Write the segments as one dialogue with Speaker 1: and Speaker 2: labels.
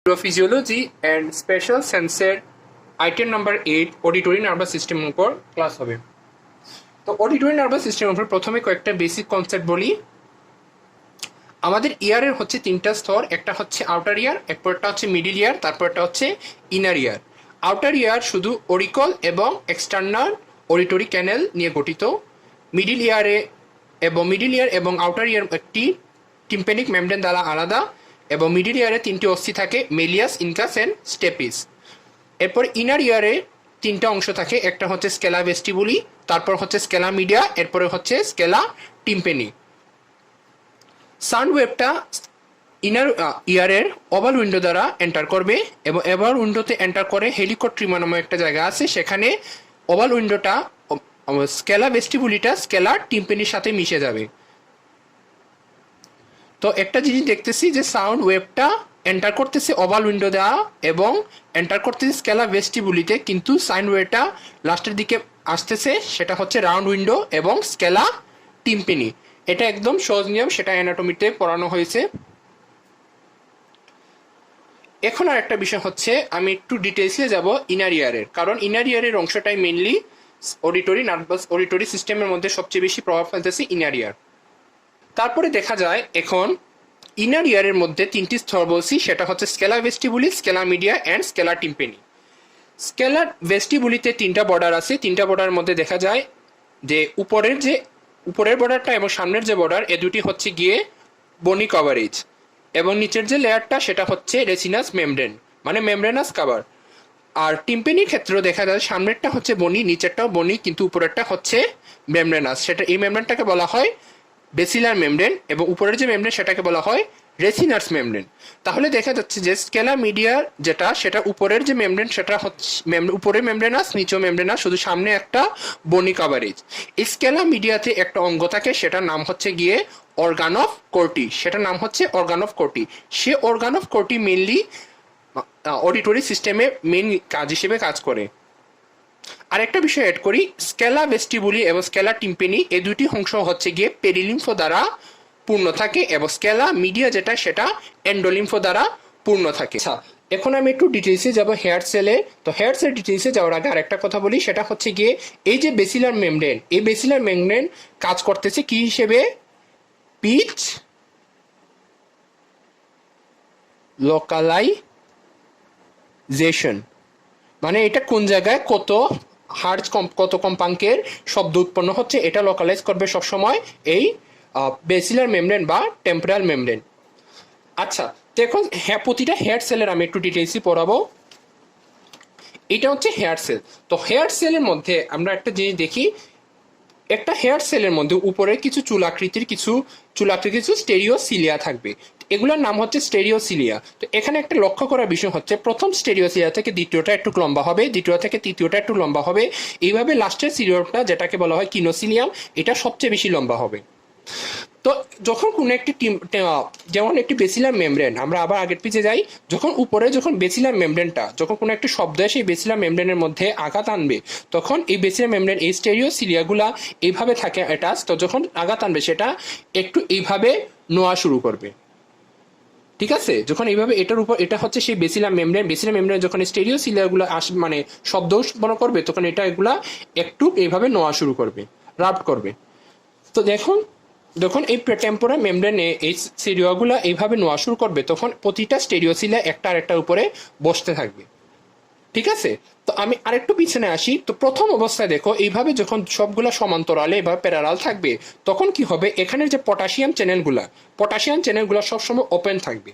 Speaker 1: Neurophysiology and special সেন্সের item number 8 auditory nervous সিস্টেমের উপর ক্লাস হবে। তো অডিটরি নার্ভাস সিস্টেমের উপর প্রথমে কয়েকটা বেসিক কনসেপ্ট বলি। আমাদের ইয়ারের হচ্ছে তিনটা স্তর, একটা হচ্ছে আউটার ইয়ার, এরপরটা হচ্ছে মিডিল ইয়ার, তারপরটা হচ্ছে ইনার ইয়ার। আউটার ইয়ার শুধু অরিকল এবং এক্সটার্নাল অডিটরি ক্যানেল নিয়ে গঠিত। মিডিল ইয়ার এবং আউটার ইয়ার একটি টিম্প্যানিক মেমব্রেন দ্বারা আলাদা, এবং মিডিল ইয়ারে তিনটি অস্থি থাকে, মেলিয়াস, ইনকাস অ্যান্ড স্টেপিস। এরপর ইনার ইয়ারে তিনটা অংশ থাকে, একটা হচ্ছে স্কেলা ভেস্টিবুলি, তারপর হচ্ছে স্কেলা মিডিয়া, এরপরে হচ্ছে স্কেলা টিম্পেনি। সাউন্ড ওয়েভটা ইনার ইয়ারের ওভাল উইন্ডো দ্বারা এন্টার করবে, এবং ওভাল উইন্ডোতে এন্টার করে হেলিকোট্রিমা নামে একটা জায়গা আছে, সেখানে ওভাল উইন্ডোটা স্কেলা ভেস্টিবুলিটা স্কেলা টিম্পেনির সাথে মিশে যাবে। তো একটা জিনিস দেখতেছি যে সাউন্ড ওয়েভটা এন্টার করতেছে ওভাল উইন্ডো দেওয়া এবং এন্টার করতেছে স্কেলা ভেস্টিবুলিতে, কিন্তু সাউন্ড ওয়েভটা লাস্টের দিকে আসতেছে, সেটা হচ্ছে রাউন্ড উইন্ডো এবং স্কেলা টিম্পেনি। এটা একদম সহজ নিয়ম, সেটা অ্যানাটমিতে পড়ানো হয়েছে। এখন আর একটা বিষয় হচ্ছে, আমি একটু ডিটেলসে যাব ইনার ইয়ারের, কারণ ইনার ইয়ারের অংশটাই মেনলি অডিটরি সিস্টেমের মধ্যে সবচেয়ে বেশি প্রভাব ফেলতেছে ইনার ইয়ার। তারপরে দেখা যায় এখন ইনার ইয়ারের মধ্যে তিনটি স্তর বলছি, সেটা হচ্ছে scala vestibuli, scala media and scala tympani. Scala ভেস্টিবুলিতে তিনটা বর্ডার আছে, তিনটা বর্ডারের মধ্যে দেখা যায় যে উপরের বর্ডারটা এবং সামনের যে বর্ডার, এ দুটি হচ্ছে গিয়ে বনি কভারেজ, এবং নিচের যে লেয়ারটা সেটা হচ্ছে রেসিনাস মেমব্রেন, মানে মেমব্রেনাস কভার। আর টিম্পেনির ক্ষেত্রেও দেখা যায় সামনেরটা হচ্ছে বনি, নিচেরটাও বনি, কিন্তু উপরেরটা হচ্ছে মেমব্রেনাস। সেটা এই মেমব্রেনটাকে বলা হয় বেসিলার মেমব্রেন, এবং উপরের যে মেমব্রেন সেটাকে বলা হয় রেসিনাস মেমব্রেন। তাহলে দেখা যাচ্ছে যে স্কেলা মিডিয়ার যেটা, সেটা উপরের যে মেমব্রেন সেটা হচ্ছে উপরে মেমব্রেনাস, নিচেও মেমব্রেনাস, শুধু সামনে একটা বনি কাভারেজ। স্কেলা মিডিয়াতে একটা অঙ্গ থাকে, সেটার নাম হচ্ছে গিয়ে অর্গান অফ কোর্টি, সেটার নাম হচ্ছে অর্গান অফ কোর্টি। সে organ of Corti mainly auditory সিস্টেমে মেন কাজ হিসেবে কাজ করে। আরেকটা বিষয় অ্যাড করি, স্কেলা ভেস্টিবুলি এবং স্কেলা টিম্পেনি এই দুটি অংশ হচ্ছে গিয়ে পেরিলিম্ফো দ্বারা পূর্ণ থাকে, এবং স্কেলা মিডিয়া যেটা সেটা এন্ডোলিম্ফো দ্বারা পূর্ণ থাকে। আচ্ছা, এখন আমি একটু ডিটেলসে যাব হেয়ার সেলে। তো হেয়ার সেল ডিটেলসে যাওয়ার আগে আরেকটা কথা বলি, সেটা হচ্ছে গিয়ে এই যে বেসিলার মেমব্রেন, এই বেসিলার মেমব্রেন কাজ করতেছে কি হিসেবে? পিচ লোকালাইজেশন, মানে এটা কোন জায়গায় কত হার্জ কত কম্পাঙ্কের শব্দ উৎপন্ন হচ্ছে, এটা লোকালাইজ করবে সবসময় এই বেসিলার মেমব্রেন বা টেম্পোরাল মেমব্রেন। আচ্ছা, তো এখন প্রতিটা হেয়ার সেলের আমি একটু ডিটেলসই পড়াবো। এটা হচ্ছে হেয়ার সেল। তো হেয়ার সেলের মধ্যে আমরা একটা জিনিস দেখি, একটা হেয়ার সেলের মধ্যে উপরে কিছু চুলাকৃতির কিছু স্টেরিওসিলিয়া থাকবে, এগুলোর নাম হচ্ছে স্টেরিওসিলিয়া। তো এখানে একটা লক্ষ্য করার বিষয় হচ্ছে, প্রথম স্টেরিওসিলিয়া থেকে দ্বিতীয়টা একটু লম্বা হবে, দ্বিতীয় থেকে তৃতীয়টা একটু লম্বা হবে, এইভাবে লাস্টের সিলিয়াটা যেটাকে বলা হয় কিনোসিলিয়াম, এটা সবচেয়ে বেশি লম্বা হবে। তো যখন কোনো একটি যেমন একটি বেসিলার মেমব্রেন, আমরা আবার আগের পিছে যাই, যখন বেসিলার মেমব্রেনটা যখন কোনো একটি শব্দ এসে এই বেসিলার মেমব্রেনের মধ্যে আঘাত আনবে, তখন এই বেসিলার মেমব্রেন এই স্টেরিওসিলিয়াগুলা এইভাবে থাকে অ্যাটাচ, তো যখন আঘাত আনবে সেটা একটু এইভাবে নোয়া শুরু করবে। ঠিক আছে, যখন এইভাবে এটার উপর, এটা হচ্ছে সেই বেসিলার মেমব্রেন যখন স্টেরিওসিলিয়াগুলো মানে শব্দ উৎপন্ন করবে, তখন এগুলা একটু এইভাবে নোয়া শুরু করবে, রাপ্ট করবে। তো যখন এই টেম্পোরাল মেমব্রেনে এই সিলিয়াগুলো এইভাবে নোয়া শুরু করবে, তখন প্রতিটা স্টেরিওসিলিয়া একটা আরেকটার উপরে বসতে থাকবে। ঠিক আছে, তো আমি আরেকটু পিছনে আসি। তো প্রথম অবস্থায় দেখো, এইভাবে যখন সবগুলো সমান্তরালে বা প্যারালাল থাকবে, তখন কি হবে, এখানের যে পটাশিয়াম চ্যানেলগুলো সবসময় ওপেন থাকবে।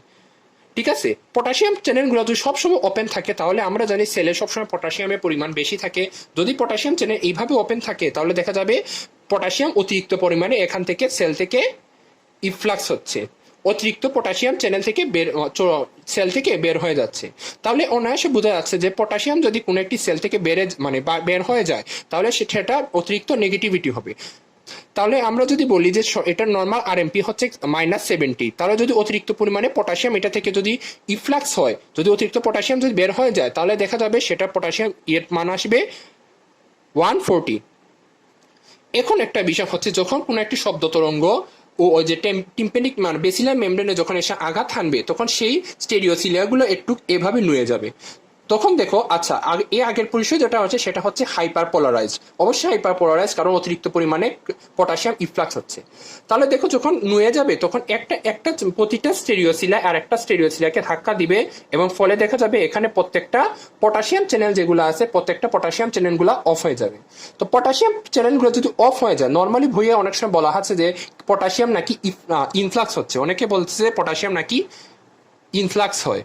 Speaker 1: ঠিক আছে, পটাশিয়াম চ্যানেলগুলো যদি সবসময় ওপেন থাকে, তাহলে আমরা জানি সেলে সবসময় পটাশিয়ামের পরিমাণ বেশি থাকে। যদি পটাশিয়াম চ্যানেল এইভাবে ওপেন থাকে, তাহলে দেখা যাবে পটাশিয়াম অতিরিক্ত পরিমাণে এখান থেকে সেল থেকে ইফ্লাক্স হচ্ছে, অতিরিক্ত পটাশিয়াম চ্যানেল থেকে সেল থেকে বের হয়ে যাচ্ছে। তাহলে অনায়াসে বোঝা যাচ্ছে যে পটাশিয়াম যদি কোনো একটি সেল থেকে বের হয়ে যায়, তাহলে সেটা অতিরিক্ত নেগেটিভিটি হবে। তাহলে আমরা যদি বলি যে এটার নর্মাল আরএমপি হচ্ছে -70, তাহলে যদি অতিরিক্ত পরিমাণে পটাশিয়াম এটা থেকে যদি ইফ্লাক্স হয়, যদি অতিরিক্ত পটাশিয়াম যদি বের হয়ে যায়, তাহলে দেখা যাবে সেটা পটাশিয়াম মান আসবে 140। এখন একটা বিষয় হচ্ছে, যখন কোনো একটি শব্দ তরঙ্গ ওই যে টিম্পেনিক মানে বেসিলার মেমব্রেনে যখন এসে আঘাত হানবে তখন সেই স্টেরিওসিলিয়াগুলো একটু এভাবে নুয়ে যাবে। তখন দেখো আচ্ছা এর আগের পরিচয় যেটা হচ্ছে সেটা হচ্ছে হাইপার পোলারাইজড, অবশ্যই হাইপার পোলারাইজ কারণ অতিরিক্ত পরিমাণে পটাশিয়াম ইফ্লাক্স হচ্ছে। তাহলে দেখো যখন নুয়ে যাবে তখন একটা একটা প্রতিটা স্টেরিওসিলা আর একটা স্টেরিওসিলাকে ধাক্কা দিবে এবং ফলে দেখা যাবে এখানে প্রত্যেকটা পটাশিয়াম চ্যানেল যেগুলো আছে প্রত্যেকটা পটাশিয়াম চ্যানেলগুলো অফ হয়ে যাবে। তো পটাশিয়াম চ্যানেলগুলো যদি অফ হয়ে যায়, নর্মালি বইয়ে অনেক সময় বলা আছে যে পটাশিয়াম নাকি ইনফ্লাক্স হচ্ছে, অনেকে বলছে যে পটাশিয়াম নাকি ইনফ্লাক্স হয়,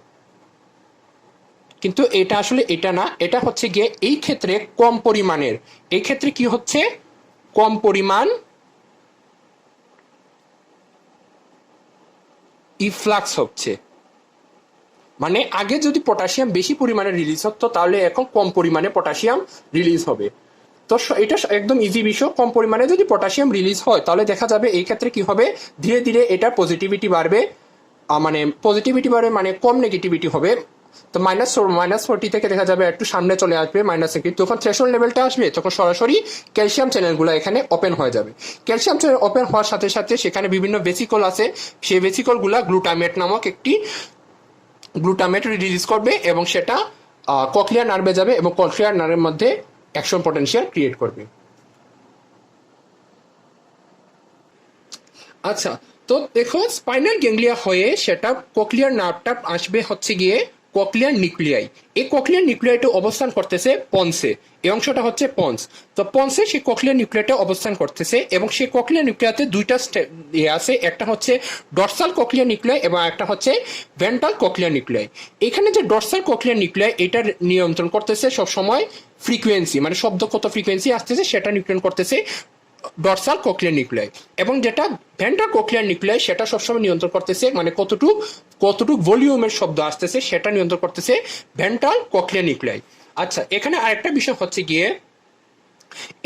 Speaker 1: কিন্তু এটা আসলে এটা না, এটা হচ্ছে গিয়ে এই ক্ষেত্রে কম পরিমাণের, এই ক্ষেত্রে কি হচ্ছে কম পরিমাণ ইফ্লাক্স হচ্ছে। মানে আগে যদি পটাশিয়াম বেশি পরিমাণে রিলিজ হতো তাহলে এখন কম পরিমাণে পটাশিয়াম রিলিজ হবে। তো এটা একদম ইজি বিষয়, কম পরিমাণে যদি পটাশিয়াম রিলিজ হয় তাহলে দেখা যাবে এই ক্ষেত্রে কি হবে ধীরে ধীরে এটা পজিটিভিটি বাড়বে, মানে পজিটিভিটি বাড়বে মানে কম নেগেটিভিটি হবে। তো -40 থেকে দেখা যাবে একটু সামনে চলে আসবে -60, যখন থ্রেশহোল্ড লেভেলটা আসবে তখন সরাসরি ক্যালসিয়াম চ্যানেলগুলো এখানে ওপেন হয়ে যাবে। ক্যালসিয়াম চ্যানেল ওপেন হওয়ার সাথে সাথে সেখানে বিভিন্ন ভেসিকল আছে, সেই ভেসিকলগুলো গ্লুটামেট নামক একটি গ্লুটামেট রিলিজ করবে এবং সেটা ককলিয়ার নার্ভে যাবে এবং ককলিয়ার নার্ভের মধ্যে অ্যাকশন পটেনশিয়াল ক্রিয়েট করবে। আচ্ছা, তো দেখো স্পাইনাল গ্যাংলিয়া হয়ে সেটা ককলিয়ার নার্ভটা আসবে হচ্ছে গিয়ে ককলিয়ার নিউক্লিয়াই। এই ককলিয়ার নিউক্লিয়াইটা অবস্থান করতেছে পন্সে, এই অংশটা হচ্ছে পন্স। তো পন্সে সেই ককলিয়ার নিউক্লিয়াইটা অবস্থান করতেছে এবং সেই ককলিয়ার নিউক্লিয়াতে দুইটা আছে, একটা হচ্ছে ডরসাল ককলিয়ার নিউক্লিয়াই এবং একটা হচ্ছে ভেন্ট্রাল ককলিয়ার নিউক্লিয়াই। এখানে যে ডরসাল ককলিয়ার নিউক্লিয়াই এটার নিয়ন্ত্রণ করতেছে সবসময় ফ্রিকোয়েন্সি, মানে শব্দ কত ফ্রিকোয়েন্সি আসতেছে সেটা নিয়ন্ত্রণ করতেছে ডরসাল কোক্লিয়ার নিউক্লিয়াই, এবং যেটা ভেন্ট্রাল কোক্লিয়ার নিউক্লিয়াই সেটা সবসময় নিয়ন্ত্রণ করতেছে মানে কতটুকু ভলিউমের শব্দ আসতেছে সেটা নিয়ন্ত্রণ করতেছে ভেন্ট্রাল কোক্লিয়ার নিউক্লিয়াই। আচ্ছা, এখানে আরেকটা বিষয় হচ্ছে গিয়ে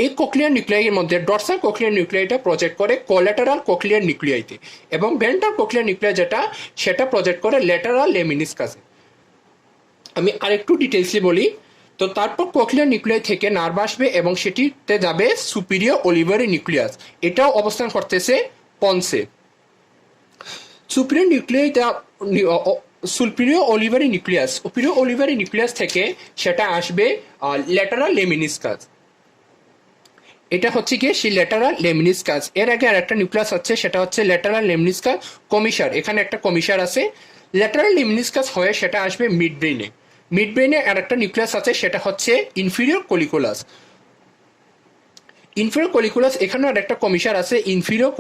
Speaker 1: এই কোক্লিয়ার নিউক্লিয়াইয়ের মধ্যে ডরসাল কোক্লিয়ার নিউক্লিয়াইটা প্রজেক্ট করে কোল্যাটারাল কোক্লিয়ার নিউক্লিয়াইতে এবং ভেন্ট্রাল কোক্লিয়ার নিউক্লিয়াই যেটা সেটা প্রজেক্ট করে ল্যাটারাল লেমিনিসকাসে। আমি আরেকটু ডিটেলসলি বলি। তো তারপর কোক্লিয়ার নিউক্লিয়াই থেকে নার্ভ আসবে এবং সেটিতে যাবে সুপিরিয়র অলিভারি নিউক্লিয়াস, এটাও অবস্থান করতেছে পন্সে। সুপিরিয়র নিউক্লিয়াইটা superior olivary nucleus, superior olivary nucleus থেকে সেটা আসবে ল্যাটারাল লেমিনিসকাস, এটা হচ্ছে গিয়ে সেই ল্যাটারাল লেমিনিসকাস। এর আগে আর একটা নিউক্লিয়াস আছে সেটা হচ্ছে ল্যাটারাল লেমিনিসকাস কমিশার, এখানে একটা কমিশার আছে। ল্যাটারাল লেমিনিসকাস হয়ে সেটা আসবে মিড ব্রেইনে, মিড ব্রেইনে আর একটা নিউক্লিয়াস আছে সেটা হচ্ছে ইনফিরিয়র কলিকুলাস, ইনফিরিয়র কলিকুলাস এখানেও আর একটা কমিশার আছে inferior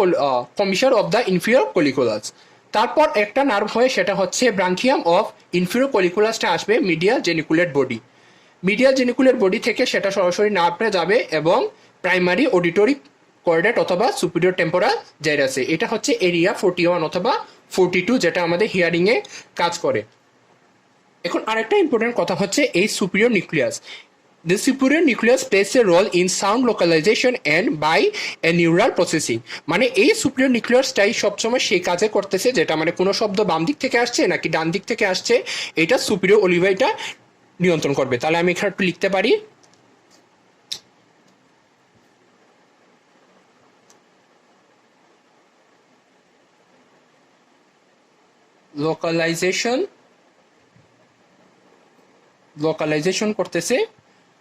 Speaker 1: commissure of the inferior colliculus. তারপর একটা নার্ভ হয়ে সেটা হচ্ছে ব্রাঙ্কিয়াম অফ ইনফিরিয়র কলিকুলাসটা আসবে medial geniculate body, medial geniculate body থেকে সেটা সরাসরি নার্ভে যাবে এবং প্রাইমারি অডিটরি কর্ডেট অথবা সুপিরিয়র টেম্পোরাল জাইরাসে, এটা হচ্ছে এরিয়া 41 অথবা 42 যেটা আমাদের হিয়ারিং এ কাজ করে। এখন আরেকটা ইম্পর্টেন্ট কথা হচ্ছে এই superior nucleus, the superior nucleus plays a role in sound localization and by a neural processing, মানে এই সুপিরিয়র নিউক্লিয়াসটাই সবসময় সেই কাজে করতেছে যেটা মানে কোনো শব্দ বাম দিক থেকে আসছে নাকি ডান দিক থেকে আসছে এটা সুপিরিয়র অলিভাইটা নিয়ন্ত্রণ করবে। তাহলে আমি এখানে একটু লিখতে পারি লোকালাইজেশন করতেছে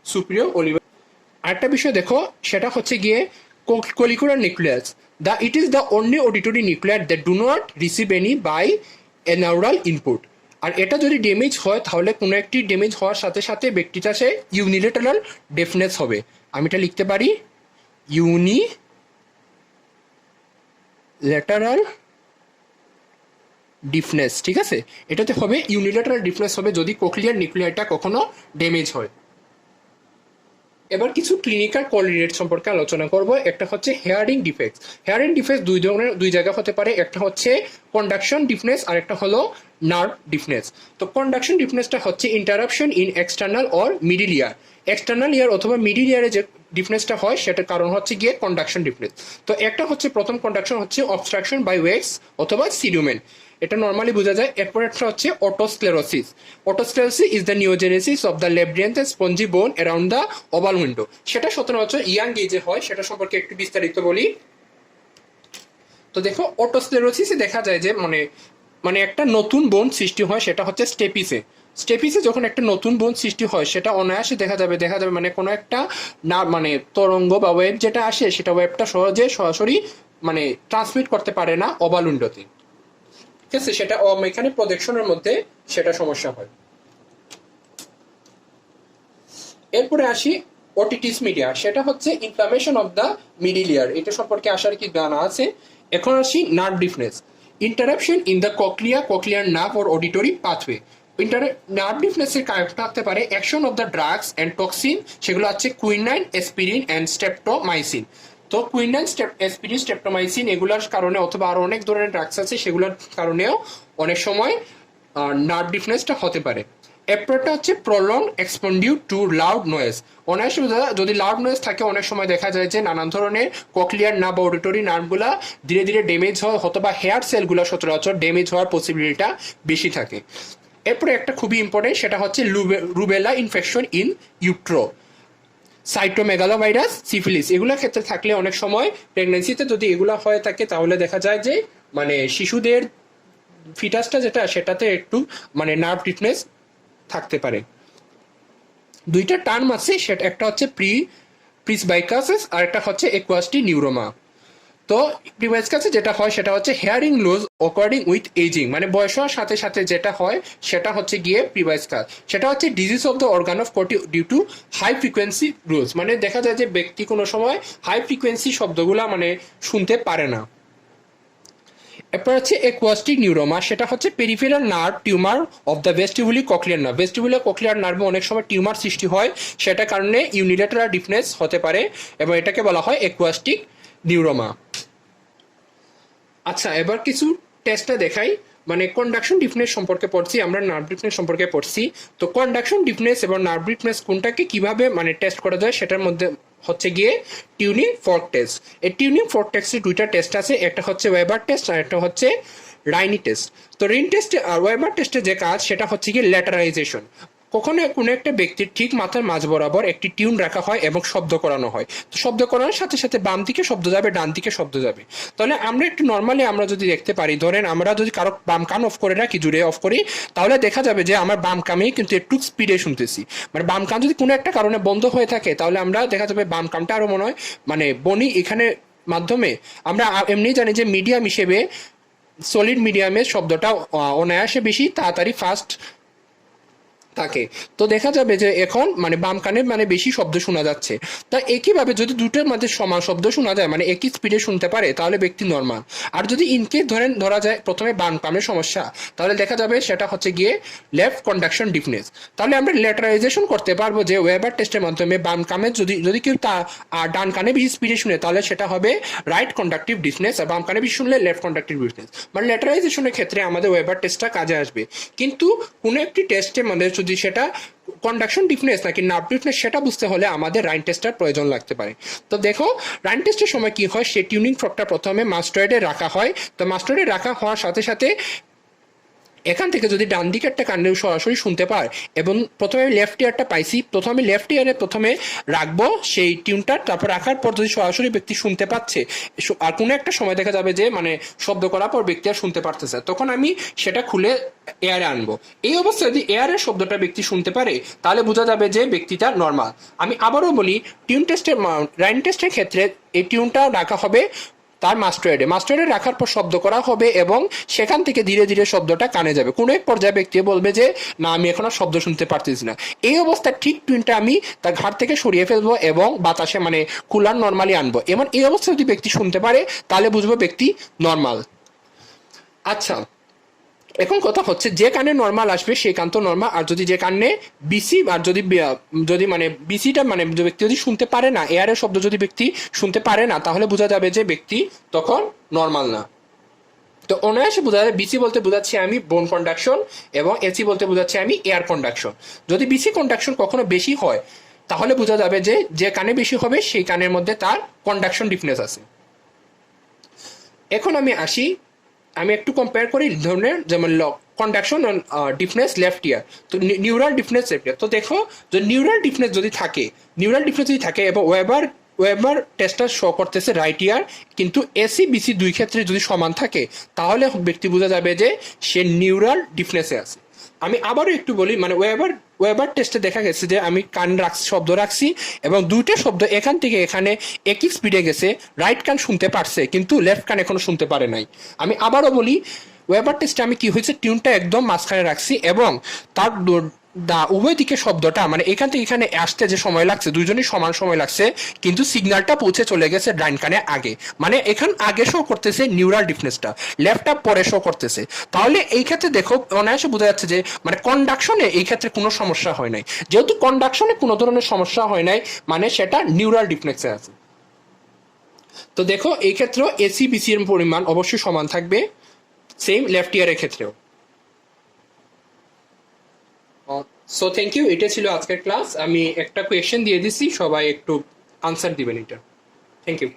Speaker 1: সুপিরিয়র অলিভার। আরেকটা বিষয় দেখো সেটা হচ্ছে গিয়ে collicular nucleus, it is the only auditory nuclear that do not receive any by a neural input. আর এটা যদি ড্যামেজ হয় তাহলে কোনো একটি ড্যামেজ হওয়ার সাথে সাথে ব্যক্তিটা সে ইউনিলেটারাল ডেফনেস হবে। আমি এটা লিখতে পারি ইউনিলেটারাল ডিফনেস, ঠিক আছে, এটাতে হবে ইউনিলেটারাল ডিফনেস হবে যদি কোক্লিয়ার নিউক্লিয়ারটা কখনো ড্যামেজ হয়। এবার কিছু ক্লিনিক্যাল কোঅর্ডিনেট সম্পর্কে আলোচনা করব। একটা হচ্ছে হেয়ারিং ডিফেক্টস, হেয়ারিং ডিফেক্টস দুই জায়গা হতে পারে, একটা হচ্ছে কন্ডাকশন ডিফনেস আর একটা হলো নার্ভ ডিফনেস। তো কন্ডাকশন ডিফনেসটা হচ্ছে interruption in external or middle ear, external ear অথবা মিডিল ইয়ারে যে ডিফনেসটা হয় সেটার কারণ হচ্ছে গিয়ে কন্ডাকশন ডিফনেস। তো একটা হচ্ছে প্রথম কন্ডাকশন হচ্ছে অবস্ট্রাকশন বাই ওয়েক্স অথবা সিডিউমেন্ট, এটা নর্মালি বোঝা যায়। এরপর একটা হচ্ছে otosclerosis, otosclerosis is the neogenesis of the labyrinth spongy bone around the oval window, সেটা 17 বছর ইয়াং এজে হয়, সেটা সম্পর্কে একটু বিস্তারিত বলি। তো দেখো অটোস্ক্লেরোসিসে দেখা যায় যে মানে মানে একটা নতুন বোন সৃষ্টি হয়, সেটা হচ্ছে স্টেপিসে। স্টেপিসে যখন একটা নতুন বোন সৃষ্টি হয় সেটা অনায়াসে দেখা যাবে মানে কোনো একটা না মানে তরঙ্গ বা ওয়েব যেটা আসে সেটা ওয়েবটা সরাসরি মানে ট্রান্সমিট করতে পারে না ওভালুন্ডতে। ঠিক আছে, সেটা এখানে প্রজেকশনের মধ্যে সেটা সমস্যা হয়। এরপরে আসি ওটিটিস মিডিয়া, সেটা হচ্ছে inflammation of the middle ear, এটা সম্পর্কে আসার কি জানা আছে। এখন আসি nerve deafness, interruption in the cochlear nerve or auditory pathway. Nerve ডিফনেসের কারণ থাকতে পারে action of the drugs and toxin, সেগুলো হচ্ছে কুইনাইন, এসপিরিন অ্যান্ড স্ট্রেপ্টোমাইসিন। তো কুইনাইন, এসপিরিন, স্ট্রেপ্টোমাইসিন এগুলোর কারণে অথবা আরো অনেক ধরনের ড্রাগস আছে সেগুলোর কারণেও অনেক সময় নার্ভ ডিফনেসটা হতে পারে। এরপরটা হচ্ছে প্রলং এক্সপন্ডিউ টু লাউড নয়েজ। অনেক সময় যদি লাউড নয়েজ থাকে অনেক সময় দেখা যায় যে নানান ধরনের কোক্লিয়ার নার্ভ, অডিটরি নার্ভগুলা ধীরে ধীরে ড্যামেজ হয়, অথবা হেয়ার সেলগুলো সচরাচর ড্যামেজ হওয়ার পসিবিলিটিটা বেশি থাকে। এরপরে একটা খুবই ইম্পর্টেন্ট, সেটা হচ্ছে rubella infection in utero, cytomegalovirus, syphilis, এগুলোর ক্ষেত্রে থাকলে অনেক সময় প্রেগনেন্সিতে যদি এগুলো হয়ে থাকে তাহলে দেখা যায় যে মানে শিশুদের ফিটাসটা যেটা সেটাতে একটু মানে নার্ভ ডিফনেস থাকতে পারে। দুইটা টার্ম আছে, সেটা একটা হচ্ছে প্রিসবাইকাসিস আর একটা হচ্ছে একুয়াস্টি নিউরোমা। তো প্রিভাইসকাসে যেটা হয় সেটা হচ্ছে হেয়ারিং লুজ অকর্ডিং উইথ এজিং, মানে বয়স হওয়ার সাথে সাথে যেটা হয় সেটা হচ্ছে গিয়ে প্রিভাইসকাস। সেটা হচ্ছে disease of the organ of Corti due to high frequency rules, মানে দেখা যায় যে ব্যক্তি কোনো সময় হাই ফ্রিকোয়েন্সি শব্দগুলা মানে শুনতে পারে না। এরপর হচ্ছে অ্যাকুয়াস্টিক নিউরোমা, সেটা হচ্ছে peripheral nerve tumour of the vestibuli cochlear nerve. Vestibular cochlear নার্ভে অনেক সময় টিউমার সৃষ্টি হয়, সেটা কারণে ইউনিলেটারাল ডিফনেস হতে পারে এবং এটাকে বলা হয় অ্যাকুয়াস্টিক নিউরোমা। আচ্ছা, এবার কিছু টেস্টটা দেখাই, মানে কন্ডাকশন ডিফনেস সম্পর্কে পড়ছি, আমরা নার্ভ ডিফনেস সম্পর্কে পড়ছি। তো কন্ডাকশন ডিফনেস এবং নার্ভ ডিফনেস কোনটাকে কিভাবে মানে টেস্ট করা যায় সেটার মধ্যে হচ্ছে গিয়ে টিউনিং ফর্ক টেস্ট। এই টিউনিং ফর্ক টেস্টে দুইটা টেস্ট আছে, একটা হচ্ছে ওয়েবার টেস্ট আর একটা হচ্ছে রাইনি টেস্ট। তো রিন টেস্টে আর ওয়েবার টেস্টে যে কাজ সেটা হচ্ছে গিয়ে ল্যাটারাইজেশন। কখনো কোনো একটা ব্যক্তির ঠিক মাথার মাঝ বরাবর একটি টিউন রাখা হয় এবং শব্দ করানো হয়। তো শব্দ করানোর সাথে সাথে বাম দিকে শব্দ যাবে, ডান দিকে শব্দ যাবে। তাহলে আমরা একটু নর্মালি আমরা যদি দেখতে পারি, ধরেন আমরা যদি কারো বাম কান অফ করে রাখি, জুড়ে অফ করি, তাহলে দেখা যাবে যে আমার বাম কানেই কিন্তু একটু স্পিডে শুনতেছি। মানে বাম কান যদি কোনো একটা কারণে বন্ধ হয়ে থাকে তাহলে আমরা দেখা যাবে বাম কানটা আরো মনে হয় মানে বনি এখানে মাধ্যমে আমরা এমনি জানি যে মিডিয়াম হিসেবে সলিড মিডিয়ামের শব্দটা অনায়াসে বেশি তাড়াতাড়ি ফাস্ট থাকে। তো দেখা যাবে যে এখন মানে বাম কানে মানে বেশি শব্দ শোনা যাচ্ছে। তা একইভাবে যদি দুটোর মধ্যে সমান শব্দ শোনা যায়, মানে একই স্পিডে শুনতে পারে, তাহলে ব্যক্তি নর্মাল। আর যদি ইনকেস ধরা যায় প্রথমে বাম কানের সমস্যা, তাহলে দেখা যাবে সেটা হচ্ছে গিয়ে লেফট কন্ডাকশন ডিফনেস। তাহলে আমরা ল্যাটারাইজেশন করতে পারবো যে ওয়েবার টেস্টের মাধ্যমে বাম কানে যদি যদি কেউ ডান কানে বেশি স্পিডে শুনে তাহলে সেটা হবে রাইট কন্ডাক্টিভ ডিফনেস, আর বাম কানে বেশি শুনলে লেফট কন্ডাক্টিভ ডিফনেস। মানে ল্যাটারাইজেশনের ক্ষেত্রে আমাদের ওয়েবার টেস্টটা কাজে আসবে। কিন্তু কোনো একটি টেস্টের মধ্যে যদি সেটা কন্ডাকশন ডিফনেস নাকি নার্ভ ডিফনেস সেটা বুঝতে হলে আমাদের রাইন টেস্টার প্রয়োজন লাগতে পারে। তো দেখো রাইন টেস্টের সময় কি হয়, সে টিউনিং ফর্কটা প্রথমে মাস্টার্ডে রাখা হয়। তো মাস্টার্ডে রাখা হওয়ার সাথে সাথে এখান থেকে যদি ডান দিকে একটা কানে সরাসরি শুনতে পায় এবং প্রথমে লেফট ইয়ারটা পাইছি, প্রথমে লেফট ইয়ারে প্রথমে রাখবো সেই টিউনটা, তারপর রাখার পর যদি সরাসরি ব্যক্তি শুনতে পাচ্ছে আর কোনো একটা সময় দেখা যাবে যে মানে শব্দ করার পর ব্যক্তি আর শুনতে পারতেছে, তখন আমি সেটা খুলে এয়ারে আনবো। এই অবস্থায় যদি এয়ারের শব্দটা ব্যক্তি শুনতে পারে তাহলে বোঝা যাবে যে ব্যক্তিটা নর্মাল। আমি আবারও বলি, টিউন টেস্টের রাইন টেস্টের ক্ষেত্রে এই টিউনটা রাখা হবে তার মাস্টার্ডে রাখার পর শব্দ করা হবে এবং সেখান থেকে ধীরে ধীরে শব্দটা কানে যাবে। কোনো এক পর্যায়ে ব্যক্তি বলবে যে না আমি এখন আর শব্দ শুনতে পারতেছি না। এই অবস্থায় ঠিক টুইনটা আমি তার ঘাট থেকে সরিয়ে ফেলবো এবং বাতাসে মানে কুলার নর্মালি আনবো। এবং এই অবস্থায় যদি ব্যক্তি শুনতে পারে তাহলে বুঝবো ব্যক্তি নর্মাল। আচ্ছা, এখন কথা হচ্ছে যে কানে নর্মাল আসবে সেই কান তো নর্মাল, আর যদি যে কানে বিসি আর যদি মানে বিসিটা মানে ব্যক্তি যদি শুনতে পারে না, এয়ারের শব্দ যদি ব্যক্তি শুনতে পারে না, তাহলে বোঝা যাবে যে ব্যক্তি তখন নর্মাল না। তো অনায়াসে বোঝা যায় বিসি বলতে বোঝাচ্ছি আমি বোন কন্ডাকশন এবং এসি বলতে বোঝাচ্ছি আমি এয়ার কন্ডাকশন। যদি বিসি কন্ডাকশন কখনো বেশি হয় তাহলে বোঝা যাবে যে যে কানে বেশি হবে সেই কানের মধ্যে তার কন্ডাকশন ডিফনেস আছে। এখন আমি একটু কম্পেয়ার করি ধরনের, যেমন কন্ডাকশন ডিফনেস লেফট ইয়ার, তো নিউরাল ডিফনেস লেফট ইয়ার। তো দেখো যে নিউরাল ডিফনেস যদি থাকে এবং ওয়েবার ওয়েবার টেস্টটা শো করতেছে রাইট ইয়ার, কিন্তু এসি বিসি দুই ক্ষেত্রে যদি সমান থাকে তাহলে ব্যক্তি বোঝা যাবে যে সে নিউরাল ডিফনেসে আছে। আমি আবারও একটু বলি, মানে ওয়েবার টেস্টে দেখা গেছে যে আমি কান রাখছি, শব্দ রাখছি এবং দুইটা শব্দ এখান থেকে এখানে একই স্পিডে গেছে, রাইট কান শুনতে পারছে কিন্তু লেফট কান এখনো শুনতে পারে নাই। আমি আবারও বলি, ওয়েবার টেস্টে আমি কি হয়েছে, টিউনটা একদম মাঝখানে রাখছি এবং তার উভয় দিকে শব্দটা মানে এখান থেকে এখানে আসতে যে সময় লাগছে দুইজনই সমান সময় লাগছে, কিন্তু সিগন্যালটা পৌঁছে চলে গেছে ডাইন কানে আগে, মানে এখান আগে শো করতেছে নিউরাল ডিফনেসটা, লেফটটা পরে শো করতেছে। তাহলে এই ক্ষেত্রে দেখো অনায়াসে বোঝা যাচ্ছে যে মানে কন্ডাকশনে এই ক্ষেত্রে কোনো সমস্যা হয় নাই, যেহেতু কন্ডাকশনে কোনো ধরনের সমস্যা হয় নাই মানে সেটা নিউরাল ডিফনেসে আছে। তো দেখো এই ক্ষেত্রেও এসি বিসি এর পরিমাণ অবশ্যই সমান থাকবে, সেম লেফট ইয়ারের ক্ষেত্রেও। সো থ্যাংক ইউ, এটা ছিল আজকের ক্লাস। আমি একটা কোয়েশ্চেন দিয়ে দিছি, সবাই একটু আনসার দিবেন এটা। Thank you.